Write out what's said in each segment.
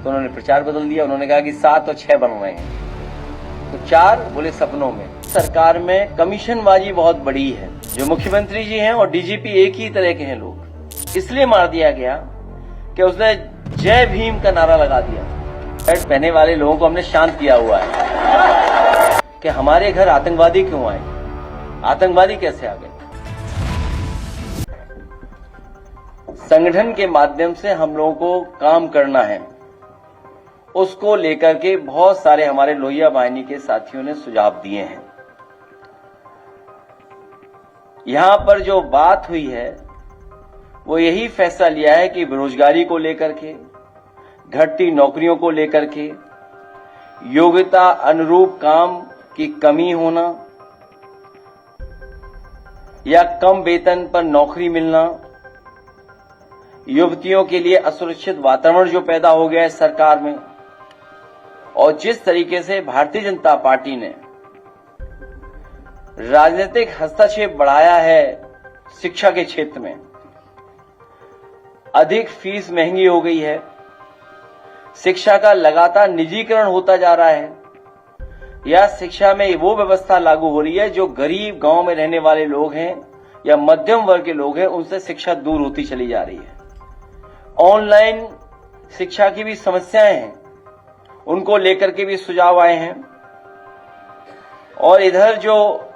तो उन्होंने प्रचार बदल दिया। उन्होंने कहा कि 7 और 6 बन रहे हैं, तो 4 बोले सपनों में। सरकार में कमीशनबाजी बहुत बड़ी है। जो मुख्यमंत्री जी हैं और डीजीपी एक ही तरह के हैं लोग। इसलिए मार दिया गया कि उसने जय भीम का नारा लगा दिया। शर्ट पहने वाले लोगों को हमने शांत किया हुआ है कि हमारे घर आतंकवादी क्यों आए, आतंकवादी कैसे आ गए। संगठन के माध्यम से हम लोगों को काम करना है, उसको लेकर के बहुत सारे हमारे लोहिया वाहिनी के साथियों ने सुझाव दिए हैं। यहां पर जो बात हुई है वो यही फैसला लिया है कि बेरोजगारी को लेकर के, घटती नौकरियों को लेकर के, योग्यता अनुरूप काम की कमी होना या कम वेतन पर नौकरी मिलना, युवतियों के लिए असुरक्षित वातावरण जो पैदा हो गया है सरकार में, और जिस तरीके से भारतीय जनता पार्टी ने राजनीतिक हस्तक्षेप बढ़ाया है शिक्षा के क्षेत्र में, अधिक फीस महंगी हो गई है, शिक्षा का लगातार निजीकरण होता जा रहा है, या शिक्षा में वो व्यवस्था लागू हो रही है जो गरीब गांव में रहने वाले लोग हैं या मध्यम वर्ग के लोग हैं उनसे शिक्षा दूर होती चली जा रही है। ऑनलाइन शिक्षा की भी समस्याएं हैं, उनको लेकर के भी सुझाव आए हैं। और इधर जो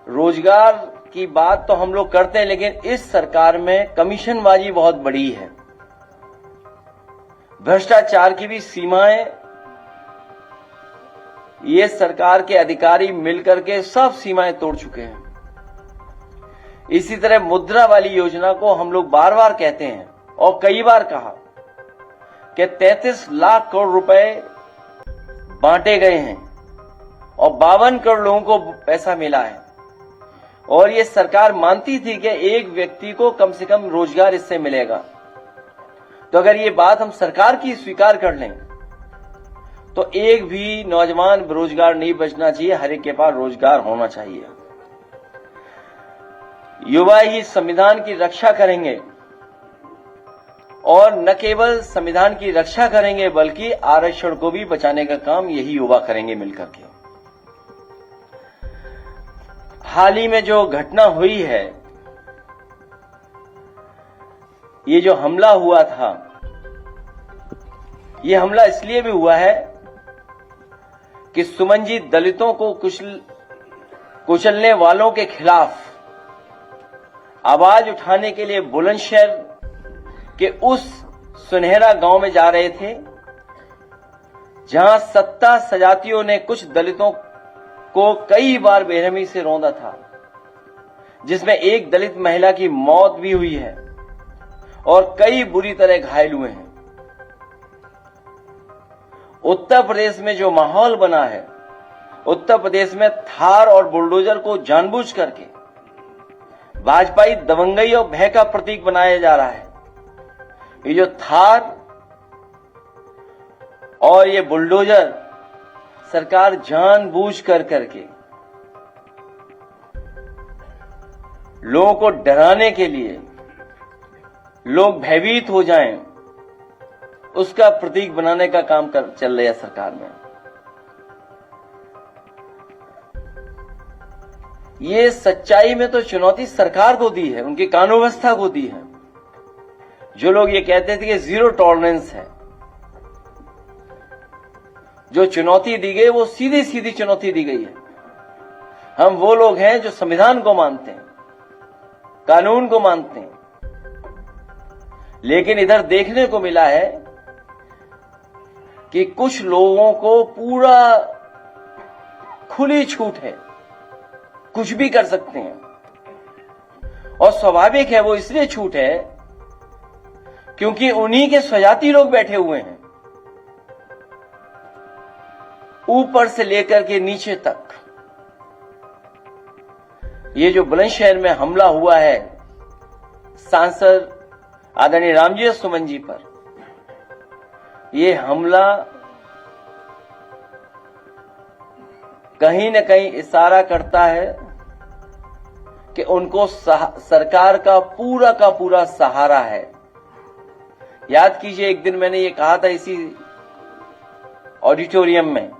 रोजगार की बात तो हम लोग करते हैं, लेकिन इस सरकार में कमीशनबाजी बहुत बड़ी है, भ्रष्टाचार की भी सीमाएं, ये सरकार के अधिकारी मिलकर के सब सीमाएं तोड़ चुके हैं। इसी तरह मुद्रा वाली योजना को हम लोग बार बार कहते हैं और कई बार कहा कि 33 लाख करोड़ रुपए बांटे गए हैं और 52 करोड़ लोगों को पैसा मिला है, और ये सरकार मानती थी कि एक व्यक्ति को कम से कम रोजगार इससे मिलेगा। तो अगर ये बात हम सरकार की स्वीकार कर लें तो एक भी नौजवान बेरोजगार नहीं बचना चाहिए, हर एक के पास रोजगार होना चाहिए। युवा ही संविधान की रक्षा करेंगे, और न केवल संविधान की रक्षा करेंगे बल्कि आरक्षण को भी बचाने का काम यही युवा करेंगे मिलकर के। हाल ही में जो घटना हुई है, ये जो हमला हुआ था, ये हमला इसलिए भी हुआ है कि सुमन जी दलितों को कुचलने वालों के खिलाफ आवाज उठाने के लिए बुलंदशहर के उस सुनहरा गांव में जा रहे थे जहां सत्ता सजातियों ने कुछ दलितों को कई बार बेरहमी से रौंदा था, जिसमें एक दलित महिला की मौत भी हुई है और कई बुरी तरह घायल हुए हैं। उत्तर प्रदेश में जो माहौल बना है, उत्तर प्रदेश में थार और बुलडोजर को जानबूझ करके भाजपाई दबंगई और भय का प्रतीक बनाया जा रहा है। ये जो थार और ये बुलडोजर सरकार जानबूझ करके लोगों को डराने के लिए, लोग भयभीत हो जाएं, उसका प्रतीक बनाने का काम चल रहा है सरकार में। ये सच्चाई में तो चुनौती सरकार को दी है, उनकी कानून व्यवस्था को दी है। जो लोग ये कहते थे कि जीरो टॉलरेंस है, जो चुनौती दी गई वो सीधी सीधी चुनौती दी गई है। हम वो लोग हैं जो संविधान को मानते हैं, कानून को मानते हैं, लेकिन इधर देखने को मिला है कि कुछ लोगों को पूरा खुली छूट है, कुछ भी कर सकते हैं। और स्वाभाविक है, वो इसलिए छूट है क्योंकि उन्हीं के स्वजाति लोग बैठे हुए हैं, ऊपर से लेकर के नीचे तक। ये जो बुलंदशहर में हमला हुआ है सांसद आदरणीय रामजी सुमन जी पर, ये हमला कहीं न कहीं इशारा करता है कि उनको सरकार का पूरा सहारा है। याद कीजिए, एक दिन मैंने ये कहा था इसी ऑडिटोरियम में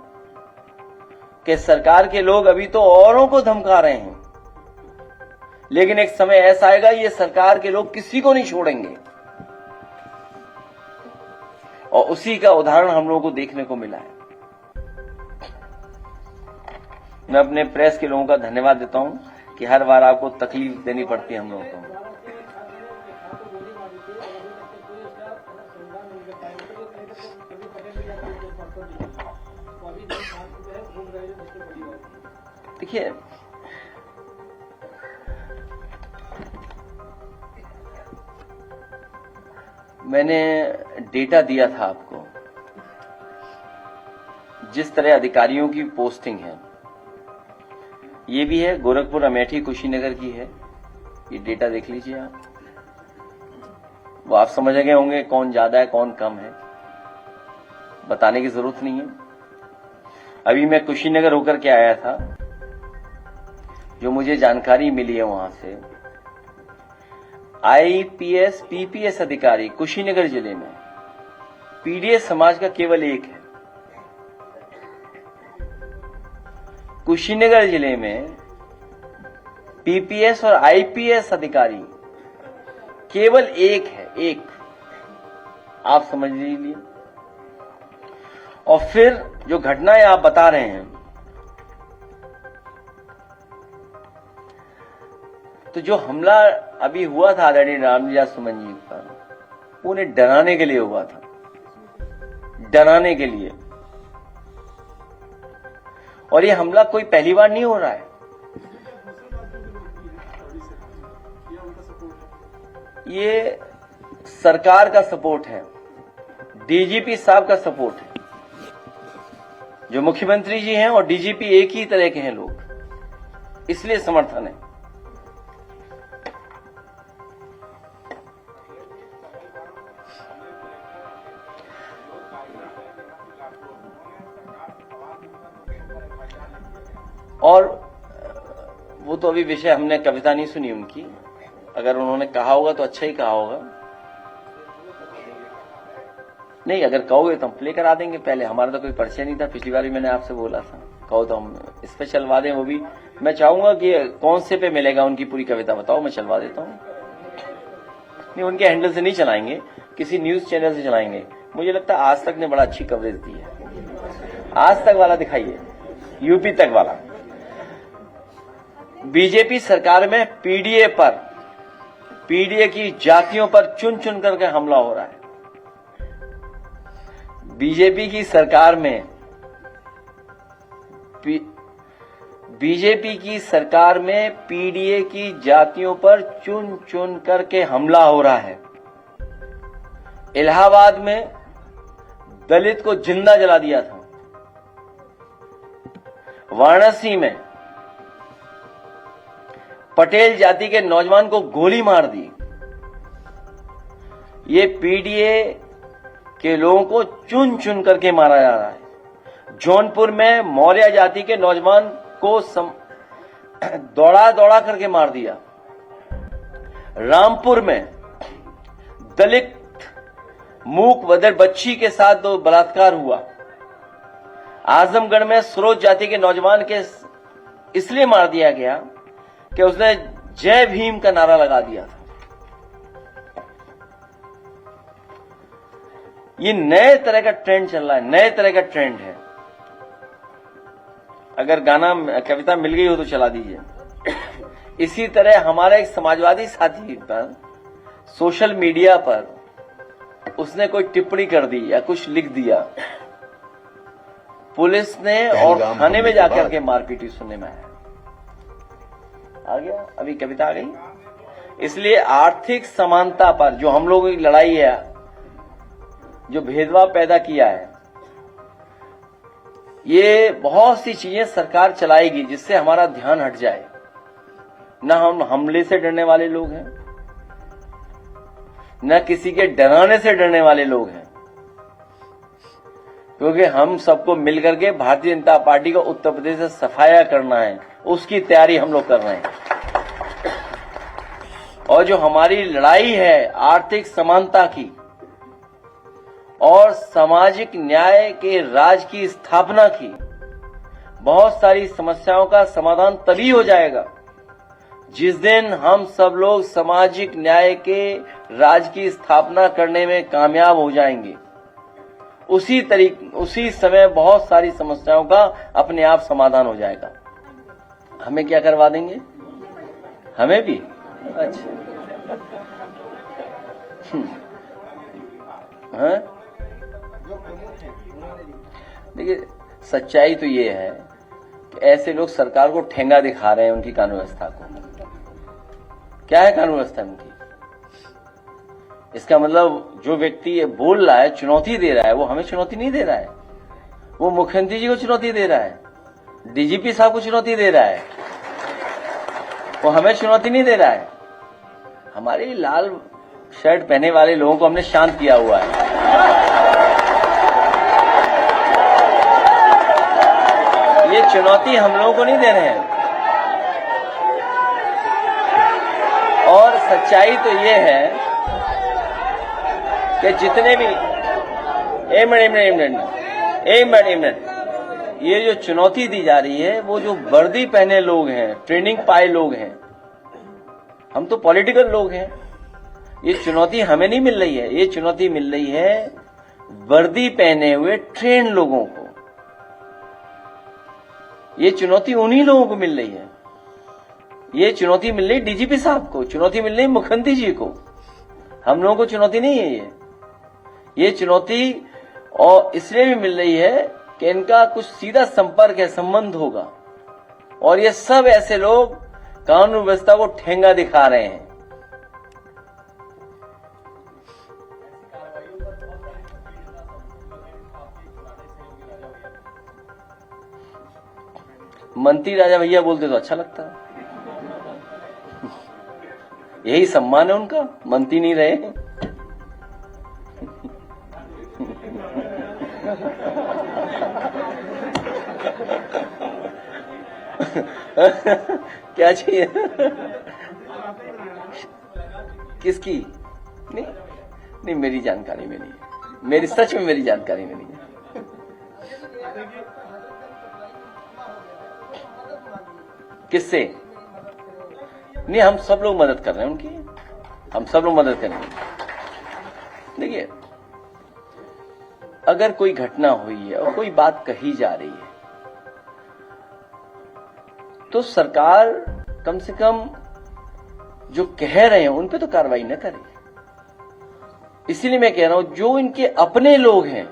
कि सरकार के लोग अभी तो औरों को धमका रहे हैं, लेकिन एक समय ऐसा आएगा ये सरकार के लोग किसी को नहीं छोड़ेंगे। और उसी का उदाहरण हम लोगों को देखने को मिला है। मैं अपने प्रेस के लोगों का धन्यवाद देता हूं कि हर बार आपको तकलीफ देनी पड़ती है हम लोगों को। देखिए, मैंने डेटा दिया था आपको, जिस तरह अधिकारियों की पोस्टिंग है, ये भी है गोरखपुर, अमेठी, कुशीनगर की है। ये डेटा देख लीजिए आप, वो आप समझ गए होंगे कौन ज्यादा है कौन कम है, बताने की जरूरत नहीं है। अभी मैं कुशीनगर होकर के आया था, जो मुझे जानकारी मिली है वहां से, आईपीएस पीपीएस अधिकारी कुशीनगर जिले में पीडीएस समाज का केवल एक है। कुशीनगर जिले में पीपीएस और आईपीएस अधिकारी केवल एक है, एक, आप समझ लीजिए। और फिर जो घटनाएं आप बता रहे हैं, तो जो हमला अभी हुआ था आदरणीय रामलीला सुमन जी पर, उन्हें डराने के लिए हुआ था, डराने के लिए। और ये हमला कोई पहली बार नहीं हो रहा है, ये सरकार का सपोर्ट है, डीजीपी साहब का सपोर्ट है। जो मुख्यमंत्री जी हैं और डीजीपी एक ही तरह के हैं लोग, इसलिए समर्थन है। और वो तो अभी विषय हमने कविता नहीं सुनी उनकी, अगर उन्होंने कहा होगा तो अच्छा ही कहा होगा। नहीं, अगर कहोगे तो हम प्ले करा देंगे। पहले हमारा तो कोई परिचय नहीं था, पिछली बार भी मैंने आपसे बोला था, कहो तो हम इस पे चलवा दें। वो भी मैं चाहूंगा कि कौन से पे मिलेगा उनकी पूरी कविता बताओ, मैं चलवा देता हूँ। नहीं, उनके हैंडल से नहीं चलाएंगे, किसी न्यूज चैनल से चलाएंगे। मुझे लगता है आज तक ने बड़ा अच्छी कवरेज दी है। आज तक वाला दिखाइए, यूपी तक वाला। बीजेपी सरकार में पीडीए की जातियों पर चुन चुन करके हमला हो रहा है। बीजेपी की सरकार में पीडीए की जातियों पर चुन चुन करके हमला हो रहा है। इलाहाबाद में दलित को जिंदा जला दिया था। वाराणसी में पटेल जाति के नौजवान को गोली मार दी। ये पीडीए के लोगों को चुन चुन करके मारा जा रहा है। जौनपुर में मौर्य जाति के नौजवान को दौड़ा दौड़ा करके मार दिया। रामपुर में दलित मूक बधिर बच्ची के साथ दो बलात्कार हुआ। आजमगढ़ में स्रोत जाति के नौजवान के इसलिए मार दिया गया कि उसने जय भीम का नारा लगा दिया था। ये नए तरह का ट्रेंड चल रहा है, नए तरह का ट्रेंड है। अगर गाना कविता मिल गई हो तो चला दीजिए। इसी तरह हमारा एक समाजवादी साथी पर सोशल मीडिया पर उसने कोई टिप्पणी कर दी या कुछ लिख दिया, पुलिस ने और थाने में जाकर के मारपीट सुनने में आया। आ गया, अभी कविता आ गई। इसलिए आर्थिक समानता पर जो हम लोगों की लड़ाई है, जो भेदभाव पैदा किया है, ये बहुत सी चीजें सरकार चलाएगी जिससे हमारा ध्यान हट जाए। न हम हमले से डरने वाले लोग हैं, न किसी के डराने से डरने वाले लोग हैं, क्योंकि हम सबको मिलकर के भारतीय जनता पार्टी को उत्तर प्रदेश से सफाया करना है, उसकी तैयारी हम लोग कर रहे हैं। और जो हमारी लड़ाई है आर्थिक समानता की, और सामाजिक न्याय के राज की स्थापना की, बहुत सारी समस्याओं का समाधान तभी हो जाएगा जिस दिन हम सब लोग सामाजिक न्याय के राज की स्थापना करने में कामयाब हो जाएंगे। उसी समय बहुत सारी समस्याओं का अपने आप समाधान हो जाएगा। हमें क्या करवा देंगे? हमें भी? अच्छा, हाँ? देखिए, सच्चाई तो ये है कि ऐसे लोग सरकार को ठेंगा दिखा रहे हैं उनकी कानून व्यवस्था को। क्या है कानून व्यवस्था उनकी? इसका मतलब जो व्यक्ति ये बोल रहा है, चुनौती दे रहा है, वो हमें चुनौती नहीं दे रहा है, वो मुख्यमंत्री जी को चुनौती दे रहा है, डीजीपी साहब को चुनौती दे रहा है, वो हमें चुनौती नहीं दे रहा है। हमारे लाल शर्ट पहने वाले लोगों को हमने शांत किया हुआ है। ये चुनौती हम लोगों को नहीं दे रहे हैं। और सच्चाई तो ये है कि जितने भी एक मिनट ये जो चुनौती दी जा रही है, वो जो वर्दी पहने लोग हैं, ट्रेनिंग पाए लोग हैं, हम तो पॉलिटिकल लोग हैं। ये चुनौती हमें नहीं मिल रही है, ये चुनौती मिल रही है वर्दी पहने हुए ट्रेन लोगों को। ये चुनौती उन्हीं लोगों को मिल रही है। ये चुनौती मिल रही डीजीपी साहब को, चुनौती मिल रही मुख्यमंत्री जी को। हम लोगों को चुनौती नहीं है ये चुनौती और इसलिए भी मिल रही है कि इनका कुछ सीधा संपर्क है, संबंध होगा। और ये सब ऐसे लोग कानून व्यवस्था को ठेंगा दिखा रहे हैं। मंत्री राजा भैया बोलते तो अच्छा लगता है। यही सम्मान है उनका, मंत्री नहीं रहे। क्या चाहिए? किसकी? नहीं, मेरी जानकारी में नहीं है। सच में मेरी जानकारी में नहीं है। किससे? नहीं, हम सब लोग मदद कर रहे हैं उनकी, हम सब लोग मदद करेंगे। देखिए, अगर कोई घटना हुई है और कोई बात कही जा रही है तो सरकार कम से कम जो कह रहे हैं उन पे तो कार्रवाई न करे। इसीलिए मैं कह रहा हूं, जो इनके अपने लोग हैं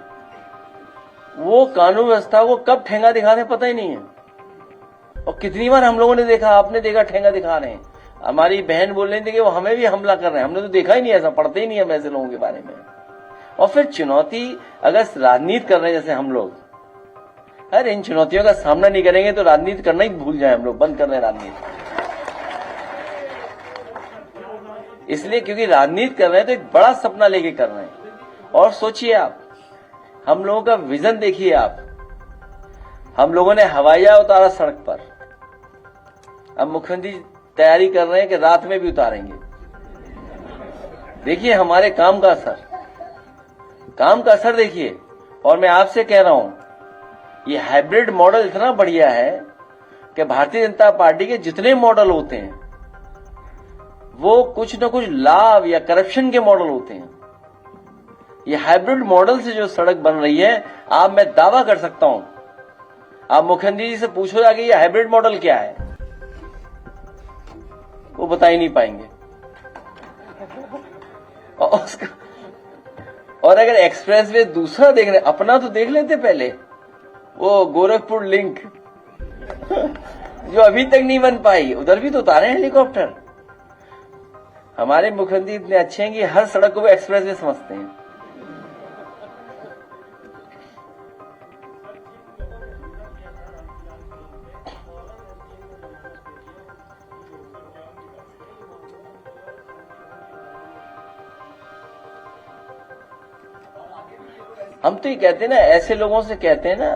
वो कानून व्यवस्था को कब ठेंगा दिखाते पता ही नहीं है। और कितनी बार हम लोगों ने देखा, आपने देखा, ठेंगा दिखा रहे हैं। हमारी बहन बोल रही थी कि वो हमें भी हमला कर रहे हैं। हमने तो देखा ही नहीं, ऐसा पढ़ते ही नहीं हम ऐसे लोगों के बारे में। और फिर चुनौती, अगर राजनीति कर रहे हैं जैसे हम लोग, अरे इन चुनौतियों का सामना नहीं करेंगे तो राजनीति करना ही भूल जाए हम लोग, बंद कर रहे हैं राजनीति। इसलिए क्योंकि राजनीति कर रहे हैं तो एक बड़ा सपना लेके कर रहे हैं। और सोचिए आप, हम लोगों का विजन देखिए आप। हम लोगों ने हवाई जहाज उतारा सड़क पर, अब मुख्यमंत्री तैयारी कर रहे हैं कि रात में भी उतारेंगे। देखिए हमारे काम का असर देखिए। और मैं आपसे कह रहा हूं, ये हाइब्रिड मॉडल इतना बढ़िया है कि भारतीय जनता पार्टी के जितने मॉडल होते हैं वो कुछ न कुछ लाभ या करप्शन के मॉडल होते हैं। ये हाइब्रिड मॉडल से जो सड़क बन रही है, आप, मैं दावा कर सकता हूं, आप मुख्यमंत्री जी से पूछो जाके ये हाइब्रिड मॉडल क्या है, वो बता ही नहीं पाएंगे। और अगर एक्सप्रेस वे दूसरा देख रहे, अपना तो देख लेते पहले, वो गोरखपुर लिंक जो अभी तक नहीं बन पाई, उधर भी तो उतारे हैं हेलीकॉप्टर। हमारे मुख्यमंत्री इतने अच्छे हैं कि हर सड़क को वो एक्सप्रेस वे समझते हैं। हम तो ये कहते हैं ना, ऐसे लोगों से कहते हैं ना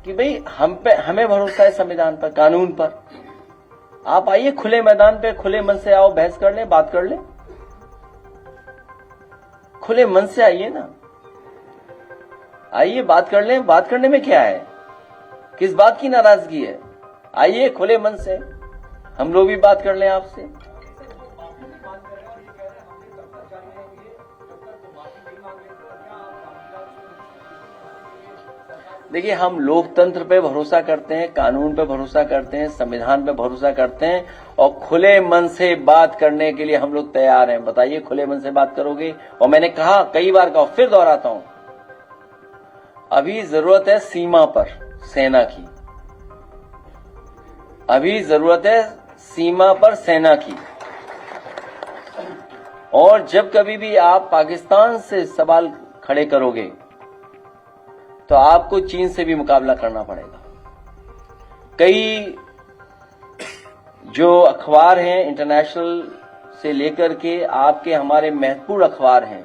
कि भाई हमें भरोसा है संविधान पर, कानून पर। आप आइए खुले मैदान पे, खुले मन से आओ, बहस कर ले, बात कर ले, खुले मन से आइए ना। आइए बात कर लें, बात करने में क्या है, किस बात की नाराजगी है? आइए खुले मन से हम लोग भी बात कर लें आपसे। देखिए, हम लोकतंत्र पे भरोसा करते हैं, कानून पे भरोसा करते हैं, संविधान पे भरोसा करते हैं और खुले मन से बात करने के लिए हम लोग तैयार हैं। बताइए, खुले मन से बात करोगे? और मैंने कहा, कई बार कहा, फिर दोहराता हूं, अभी जरूरत है सीमा पर सेना की, अभी जरूरत है सीमा पर सेना की। और जब कभी भी आप पाकिस्तान से सवाल खड़े करोगे तो आपको चीन से भी मुकाबला करना पड़ेगा। कई जो अखबार हैं इंटरनेशनल से लेकर के आपके हमारे महत्वपूर्ण अखबार हैं,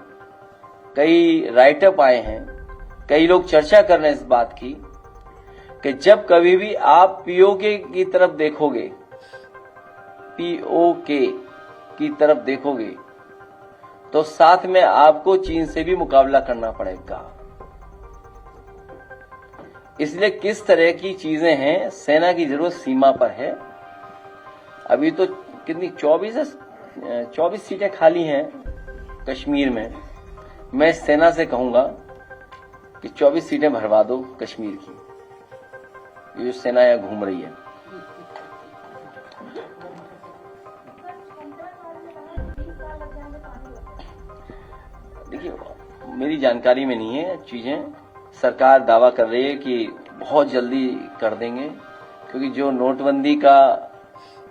कई राइटअप आए हैं, कई लोग चर्चा कर रहे हैं इस बात की कि जब कभी भी आप पीओके की तरफ देखोगे, पीओके की तरफ देखोगे तो साथ में आपको चीन से भी मुकाबला करना पड़ेगा। इसलिए किस तरह की चीजें हैं, सेना की जरूरत सीमा पर है। अभी तो कितनी 24 सीटें खाली हैं कश्मीर में। मैं सेना से कहूंगा कि 24 सीटें भरवा दो कश्मीर की, ये जो सेना यहां घूम रही है। देखिए, मेरी जानकारी में नहीं है चीजें, सरकार दावा कर रही है कि बहुत जल्दी कर देंगे, क्योंकि जो नोटबंदी का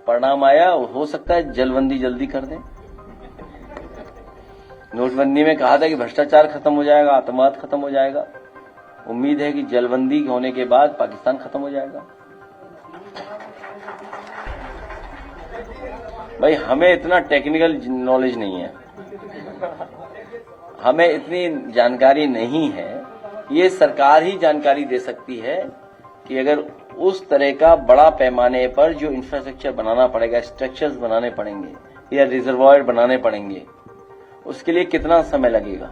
परिणाम आया, हो सकता है जलबंदी जल्दी कर दें। नोटबंदी में कहा था कि भ्रष्टाचार खत्म हो जाएगा, आतंकवाद खत्म हो जाएगा। उम्मीद है कि जलबंदी होने के बाद पाकिस्तान खत्म हो जाएगा। भाई, हमें इतना टेक्निकल नॉलेज नहीं है, हमें इतनी जानकारी नहीं है। ये सरकार ही जानकारी दे सकती है कि अगर उस तरह का बड़ा पैमाने पर जो इंफ्रास्ट्रक्चर बनाना पड़ेगा, स्ट्रक्चर्स बनाने पड़ेंगे या रिजर्वायर बनाने पड़ेंगे, उसके लिए कितना समय लगेगा।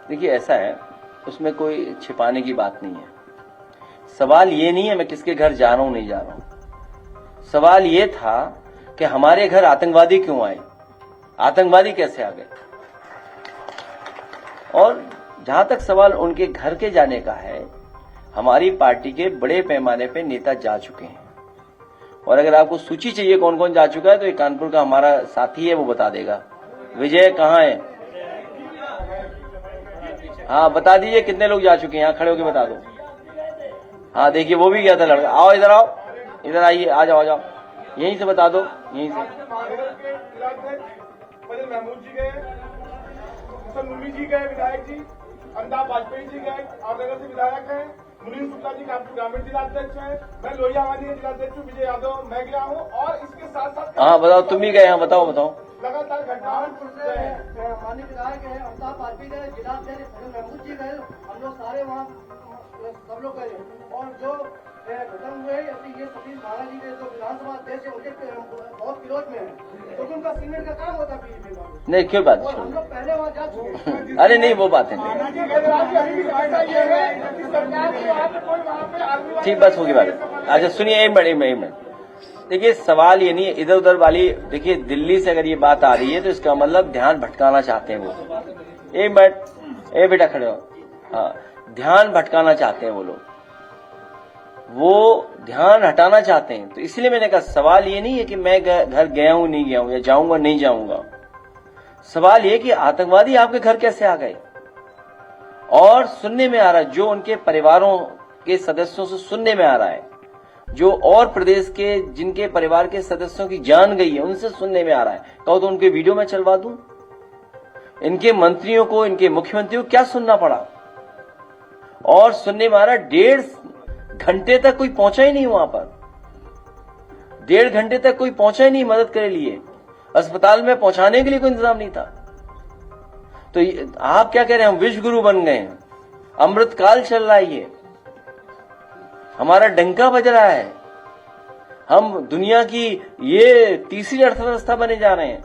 देखिए, ऐसा है, उसमें कोई छिपाने की बात नहीं है। सवाल ये नहीं है मैं किसके घर जा रहा हूं नहीं जा रहा हूं। सवाल ये था कि हमारे घर आतंकवादी क्यों आए, आतंकवादी कैसे आ गए। और जहां तक सवाल उनके घर के जाने का है, हमारी पार्टी के बड़े पैमाने पे नेता जा चुके हैं। और अगर आपको सूची चाहिए कौन कौन जा चुका है, तो एक कानपुर का हमारा साथी है, वो बता देगा। विजय कहाँ है? हाँ, बता दीजिए कितने लोग जा चुके हैं, यहाँ खड़े होकर बता दो। हाँ, देखिए वो भी गया था लड़का। आओ इधर, आओ इधर, आइए, आ जाओ, आ जाओ, यहीं से बता दो, यहीं से। महमूद जी गए, मुन्नी जी गए, विधायक जी, अमिताभ वाजपेयी जी गए, और नगर से विधायक हैं, मुनीर शुक्ला जी कानपुर ग्रामीण जिलाध्यक्ष हैं, मैं लोहियावादी जिलाध्यक्ष हूँ, विजय यादव, मैं गया हूँ। और इसके साथ साथ हाँ बताओ, तुम भी गए? हाँ बताओ बताओ। लगातार घटनाओं माननीय विधायक है, अमिताभ वाजपेयी गए, जिलाध्यक्ष महमूद जी गए, हम लोग सारे वहाँ सब लोग गए। और जो घटना हुए, ये सतीश महाराज जी के जो विधानसभा अध्यक्ष है, उनके बहुत विरोध में है, क्योंकि उनका सीनियर का काम होता है। नहीं, क्यों बात और हम लोग पहले वहाँ जा चुके हैं। अरे नहीं, वो बात है नहीं, ठीक, बस होगी बात। अच्छा सुनिए, एक मिनट। देखिए, सवाल ये नहीं है इधर उधर वाली। देखिए, दिल्ली से अगर ये बात आ रही है तो इसका मतलब ध्यान भटकाना चाहते हैं वो। एक मिनट, ए बेटा खड़े हो। हाँ, ध्यान भटकाना चाहते हैं वो लोग, वो ध्यान हटाना चाहते हैं। तो इसलिए मैंने कहा, सवाल ये नहीं है कि मैं घर गया हूं नहीं गया हूं, या जाऊंगा नहीं जाऊंगा। सवाल ये कि आतंकवादी आपके घर कैसे आ गए। और सुनने में आ रहा है, जो उनके परिवारों के सदस्यों से सुनने में आ रहा है, जो और प्रदेश के जिनके परिवार के सदस्यों की जान गई है, उनसे सुनने में आ रहा है। कहो तो उनके वीडियो में चलवा दूं। इनके मंत्रियों को, इनके मुख्यमंत्रियों को क्या सुनना पड़ा। और सुनने में आ रहा है 1.5 घंटे तक कोई पहुंचा ही नहीं वहां पर, 1.5 घंटे तक कोई पहुंचा ही नहीं मदद के लिए। अस्पताल में पहुंचाने के लिए कोई इंतजाम नहीं था। तो आप क्या कह रहे हैं, हम विश्व गुरु बन गए हैं, अमृत काल चल रहा है, ये हमारा डंका बज रहा है, हम दुनिया की ये तीसरी अर्थव्यवस्था बने जा रहे हैं।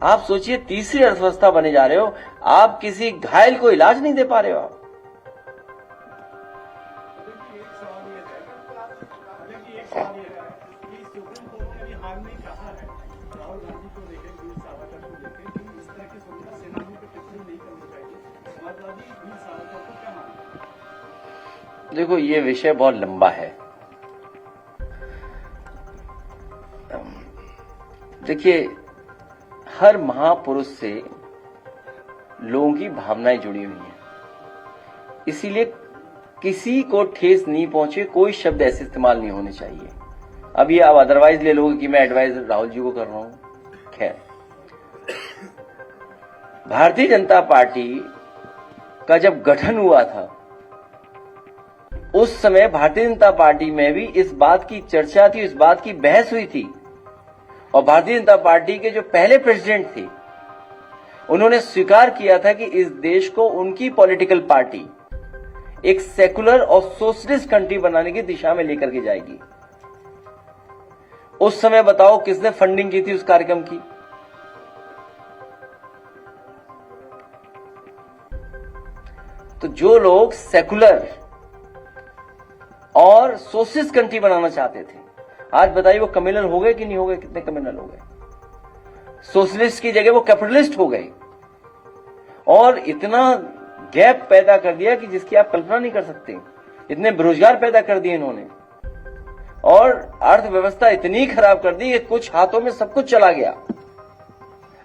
आप सोचिए, तीसरी अर्थव्यवस्था बने जा रहे हो, आप किसी घायल को इलाज नहीं दे पा रहे हो। आप देखो, ये विषय बहुत लंबा है। देखिए, हर महापुरुष से लोगों की भावनाएं जुड़ी हुई हैं, इसीलिए किसी को ठेस नहीं पहुंचे कोई शब्द ऐसे इस्तेमाल नहीं होने चाहिए। अब ये आप अदरवाइज ले लोगे कि मैं एडवाइस राहुल जी को कर रहा हूं। खैर, भारतीय जनता पार्टी का जब गठन हुआ था, उस समय भारतीय जनता पार्टी में भी इस बात की चर्चा थी, इस बात की बहस हुई थी, और भारतीय जनता पार्टी के जो पहले प्रेसिडेंट थे उन्होंने स्वीकार किया था कि इस देश को उनकी पॉलिटिकल पार्टी एक सेकुलर और सोशलिस्ट कंट्री बनाने की दिशा में लेकर के जाएगी। उस समय बताओ किसने फंडिंग की थी उस कार्यक्रम की? तो जो लोग सेकुलर और सोशलिस्ट कंट्री बनाना चाहते थे, आज बताइए वो कम्युनल हो गए कि नहीं हो गए? कितने कम्युनल हो गए? सोशलिस्ट की जगह वो कैपिटलिस्ट हो गए, और इतना गैप पैदा कर दिया कि जिसकी आप कल्पना नहीं कर सकते। इतने बेरोजगार पैदा कर दिए इन्होंने, और अर्थव्यवस्था इतनी खराब कर दी कि कुछ हाथों में सब कुछ चला गया।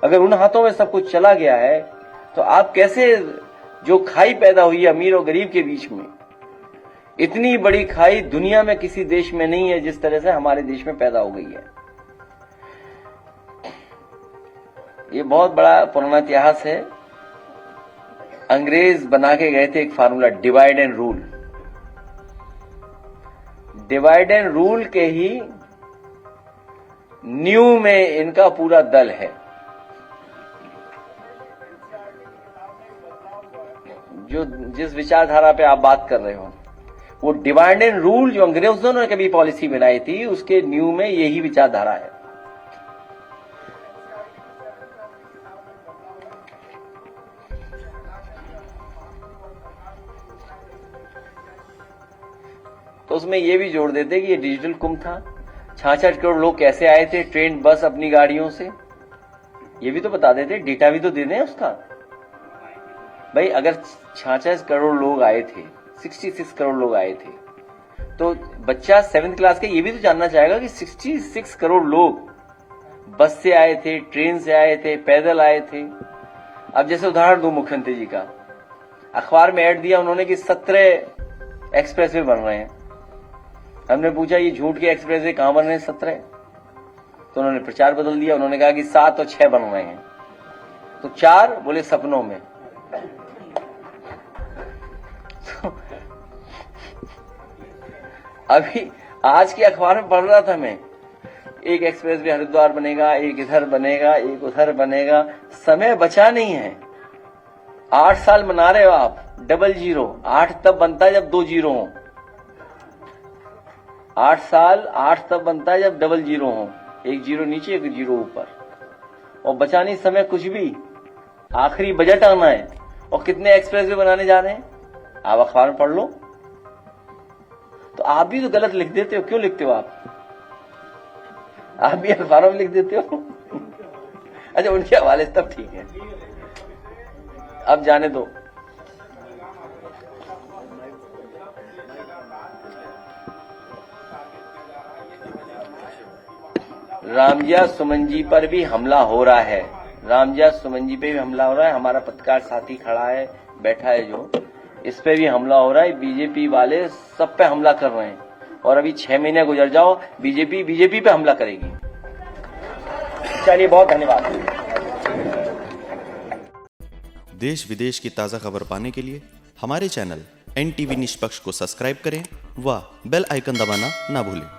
अगर उन हाथों में सब कुछ चला गया है तो आप कैसे, जो खाई पैदा हुई है अमीर और गरीब के बीच में, इतनी बड़ी खाई दुनिया में किसी देश में नहीं है जिस तरह से हमारे देश में पैदा हो गई है। ये बहुत बड़ा पुराना इतिहास है। अंग्रेज बना के गए थे एक formula, divide and rule. Divide and rule के ही न्यू में इनका पूरा दल है। जो जिस विचारधारा पे आप बात कर रहे हो, वो डिवाइड एंड रूल जो अंग्रेजों ने कभी पॉलिसी बनाई थी, उसके न्यू में यही विचारधारा है। तो उसमें ये भी जोड़ देते कि ये डिजिटल कुंभ था। 66 करोड़ लोग कैसे आए थे, ट्रेन बस अपनी गाड़ियों से, ये भी तो बता देते, डेटा भी तो दे दें उसका। भाई अगर 66 करोड़ लोग आए थे, 66 करोड़ लोग आए थे, तो बच्चा 7th क्लास का ये भी तो जानना चाहेगा कि 66 करोड़ लोग बस से आए थे, ट्रेन से आए थे, पैदल आए थे। अब जैसे उदाहरण दूं मुख्यमंत्री जी का, अखबार में ऐड दिया उन्होंने कि 17 एक्सप्रेसवे बन रहे हैं। हमने पूछा ये झूठ के एक्सप्रेसवे कहां बन रहे हैं 17? तो उन्होंने प्रचार बदल दिया, उन्होंने कहा कि 7 और 6 बन रहे हैं। तो 4 बोले सपनों में। अभी आज के अखबार में पढ़ रहा था मैं, एक एक्सप्रेस वे हरिद्वार बनेगा, एक इधर बनेगा, एक उधर बनेगा। समय बचा नहीं है। 8 साल मना रहे हो आप, 00। 8 तब बनता है जब 2 जीरो हो। 8 साल 8 तब बनता है जब 00 हो, एक जीरो नीचे एक जीरो ऊपर। और बचा नहीं समय कुछ भी। आखिरी बजट आना है, और कितने एक्सप्रेस वे बनाने जा रहे हैं आप अखबार में पढ़ लो। तो आप भी तो गलत लिख देते हो। क्यों लिखते हो आप भी अखबारों में लिख देते हो। अच्छा, उनके हवाले से तब ठीक है, अब जाने दो। रामजिया सुमन जी पर भी हमला हो रहा है। रामजिया सुमन जी पे भी हमला हो रहा है। हमारा पत्रकार साथी खड़ा है, बैठा है जो, इस पे भी हमला हो रहा है। बीजेपी वाले सब पे हमला कर रहे हैं, और अभी 6 महीने गुजर जाओ, बीजेपी पे हमला करेगी। चलिए, बहुत धन्यवाद। देश विदेश की ताज़ा खबर पाने के लिए हमारे चैनल NTV निष्पक्ष को सब्सक्राइब करें व बेल आइकन दबाना ना भूलें।